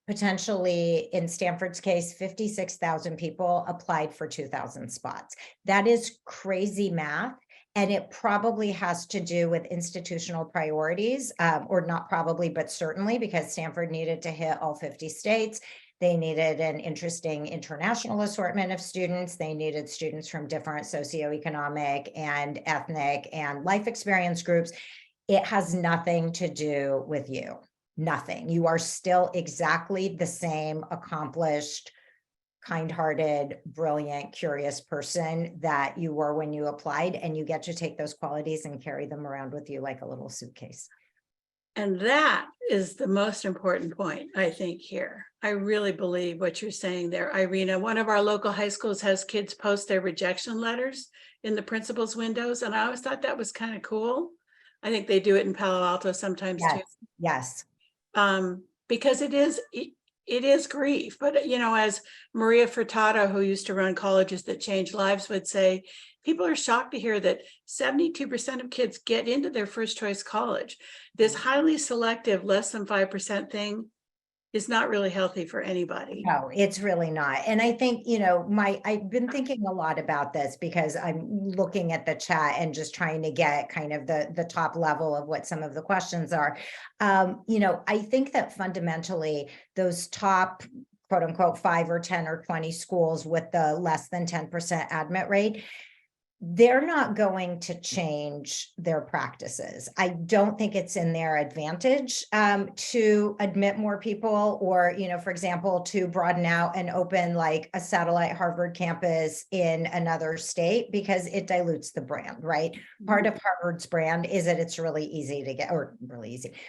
B: potentially, in Stanford's case, 56,000 people applied for 2,000 spots. That is crazy math. And it probably has to do with institutional priorities, or not probably, but certainly, because Stanford needed to hit all 50 states. They needed an interesting international assortment of students. They needed students from different socioeconomic and ethnic and life experience groups. It has nothing to do with you. Nothing. You are still exactly the same accomplished, kind-hearted, brilliant, curious person that you were when you applied, and you get to take those qualities and carry them around with you like a little suitcase.
A: And that is the most important point, I think, here. I really believe what you're saying there, Irena. One of our local high schools has kids post their rejection letters in the principal's windows, and I always thought that was kind of cool. I think they do it in Palo Alto sometimes too.
B: Yes.
A: Because it is grief. But, as Maria Furtado, who used to run Colleges That Change Lives, would say, people are shocked to hear that 72% of kids get into their first choice college. This highly selective, less than 5% thing is not really healthy for anybody.
B: No, it's really not. And I think, I've been thinking a lot about this because I'm looking at the chat and just trying to get kind of the top level of what some of the questions are. I think that fundamentally those top quote unquote 5 or 10 or 20 schools with the less than 10% admit rate, they're not going to change their practices. I don't think it's in their advantage to admit more people, or, for example, to broaden out and open like a satellite Harvard campus in another state, because it dilutes the brand, right? Mm-hmm. Part of Harvard's brand is that it's really easy to get, or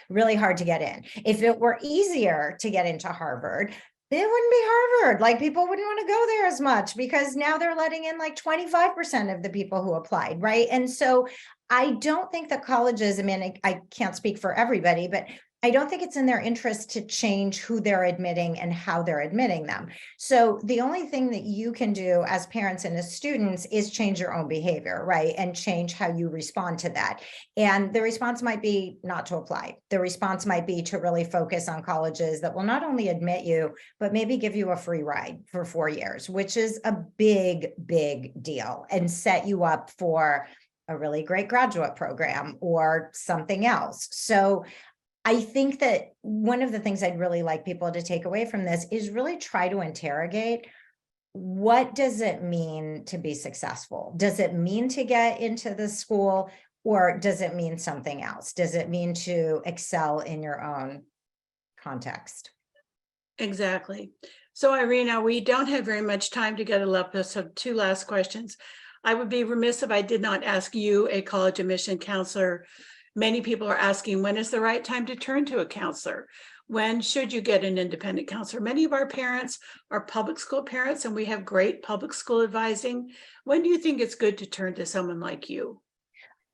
B: really hard to get in. If it were easier to get into Harvard, it wouldn't be Harvard. Like, people wouldn't want to go there as much, because now they're letting in like 25% of the people who applied, right? And so I don't think that colleges, I can't speak for everybody, but I don't think it's in their interest to change who they're admitting and how they're admitting them. So the only thing that you can do as parents and as students is change your own behavior, right? And change how you respond to that. And the response might be not to apply. The response might be to really focus on colleges that will not only admit you, but maybe give you a free ride for 4 years, which is a big, big deal, and set you up for a really great graduate program or something else. So I think that one of the things I'd really like people to take away from this is really try to interrogate, what does it mean to be successful? Does it mean to get into the school, or does it mean something else? Does it mean to excel in your own context?
A: Exactly. So, Irena, we don't have very much time together left, so 2 last questions. I would be remiss if I did not ask you, a college admission counselor. Many people are asking, when is the right time to turn to a counselor? When should you get an independent counselor? Many of our parents are public school parents, and we have great public school advising. When do you think it's good to turn to someone like you?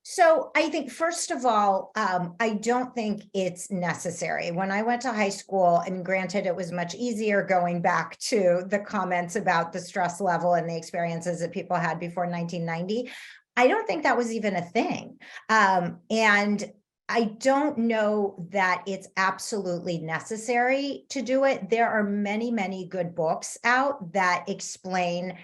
B: So I think, first of all, I don't think it's necessary. When I went to high school, and granted, it was much easier going back to the comments about the stress level and the experiences that people had before 1990. I don't think that was even a thing. And I don't know that it's absolutely necessary to do it. There are many, many good books out that explain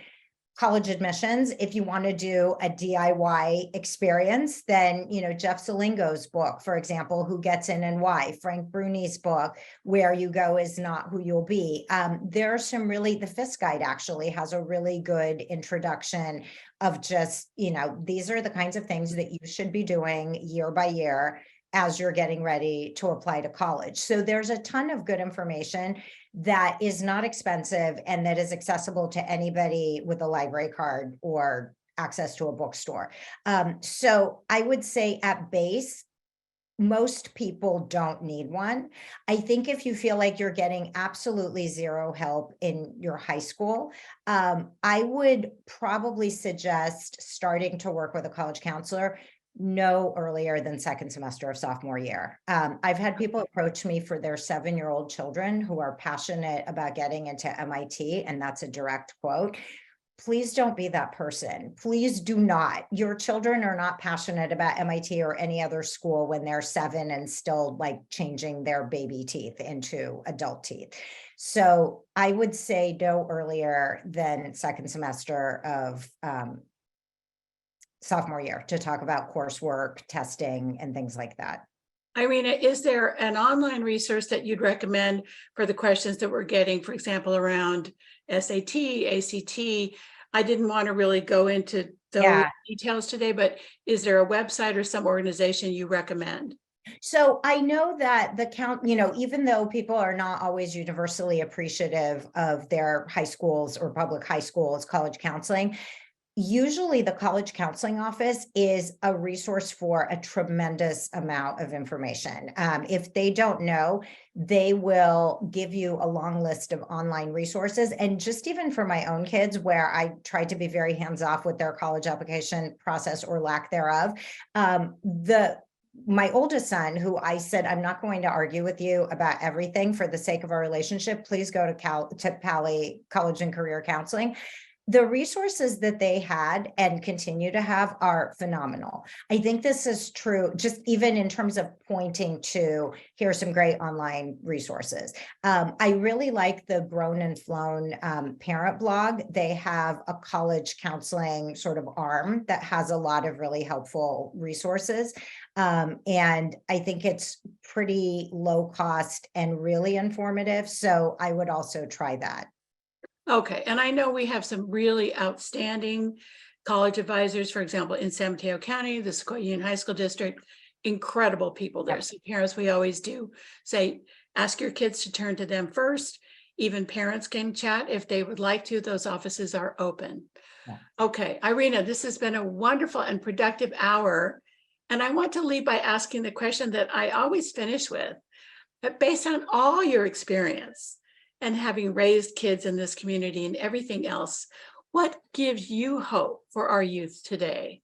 B: college admissions. If you want to do a DIY experience, then, Jeff Salingo's book, for example, Who Gets In and Why, Frank Bruni's book, Where You Go Is Not Who You'll Be. There are some the FISC guide actually has a really good introduction of just, these are the kinds of things that you should be doing year by year as you're getting ready to apply to college. So there's a ton of good information that is not expensive and that is accessible to anybody with a library card or access to a bookstore. So I would say at base, most people don't need one. I think if you feel like you're getting absolutely zero help in your high school, I would probably suggest starting to work with a college counselor no earlier than second semester of sophomore year. I've had people approach me for their 7-year-old children who are passionate about getting into MIT, and that's a direct quote. Please don't be that person. Please do not. Your children are not passionate about MIT or any other school when they're 7 and still like changing their baby teeth into adult teeth. So I would say no earlier than second semester of sophomore year to talk about coursework, testing, and things like that.
A: Irena, is there an online resource that you'd recommend for the questions that we're getting, for example, around SAT, ACT? I didn't want to really go into those details today, but is there a website or some organization you recommend?
B: So I know that even though people are not always universally appreciative of their high schools or public high schools, college counseling, usually the college counseling office is a resource for a tremendous amount of information. If they don't know, they will give you a long list of online resources. And just even for my own kids, where I tried to be very hands-off with their college application process or lack thereof, my oldest son, who I said, I'm not going to argue with you about everything for the sake of our relationship, please go to Pali College and Career Counseling. The resources that they had and continue to have are phenomenal. I think this is true, just even in terms of pointing to, here's some great online resources. I really like the Grown and Flown parent blog. They have a college counseling sort of arm that has a lot of really helpful resources. And I think it's pretty low cost and really informative. So I would also try that.
A: Okay, and I know we have some really outstanding college advisors, for example, in San Mateo County, the Sequoia Union High School District, incredible people there. So parents, we always do say, ask your kids to turn to them first. Even parents can chat if they would like to. Those offices are open. Yeah. Okay, Irena, this has been a wonderful and productive hour. And I want to leave by asking the question that I always finish with, but based on all your experience, and having raised kids in this community and everything else, what gives you hope for our youth today?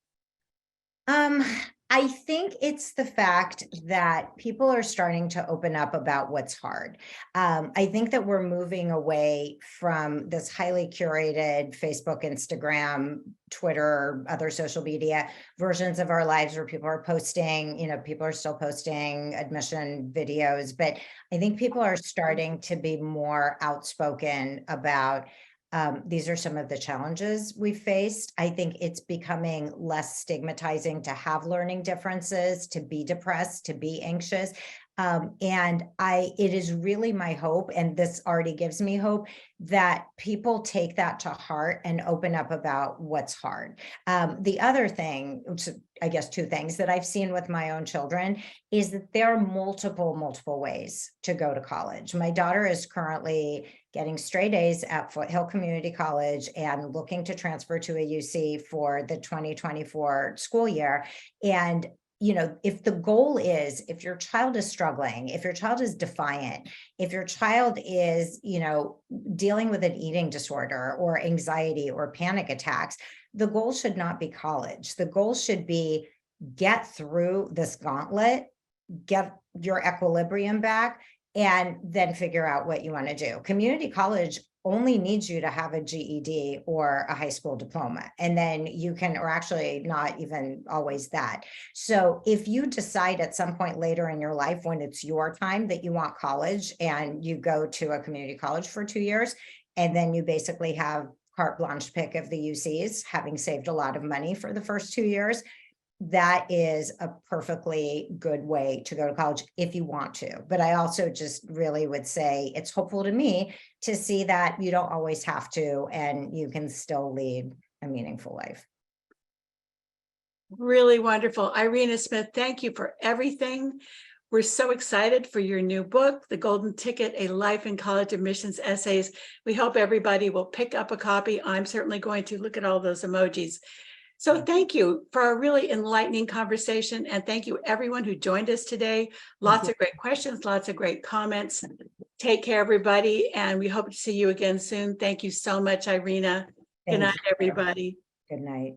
B: I think it's the fact that people are starting to open up about what's hard. I think that we're moving away from this highly curated Facebook, Instagram, Twitter, other social media versions of our lives where people are posting, people are still posting admission videos, but I think people are starting to be more outspoken about these are some of the challenges we've faced. I think it's becoming less stigmatizing to have learning differences, to be depressed, to be anxious. And it is really my hope, and this already gives me hope, that people take that to heart and open up about what's hard. The other thing, I guess 2 things that I've seen with my own children is that there are multiple ways to go to college. My daughter is currently getting straight A's at Foothill Community College and looking to transfer to a UC for the 2024 school year. And if the goal is, if your child is struggling, if your child is defiant, if your child is, dealing with an eating disorder or anxiety or panic attacks, the goal should not be college. The goal should be get through this gauntlet, get your equilibrium back, and then figure out what you want to do. Community college only needs you to have a GED or a high school diploma. And then you can, or actually not even always that. So if you decide at some point later in your life when it's your time that you want college and you go to a community college for 2 years, and then you basically have carte blanche pick of the UCs, having saved a lot of money for the first 2 years. That is a perfectly good way to go to college if you want to. But I also just really would say it's hopeful to me to see that you don't always have to, and you can still lead a meaningful life.
A: Really wonderful. Irena Smith, thank you for everything. We're so excited for your new book, The Golden Ticket, A Life in College Admissions Essays. We hope everybody will pick up a copy. I'm certainly going to look at all those emojis. So thank you for a really enlightening conversation. And thank you everyone who joined us today. Lots of great questions, lots of great comments. Take care, everybody. And we hope to see you again soon. Thank you so much, Irena. Good night, everybody.
B: Good night.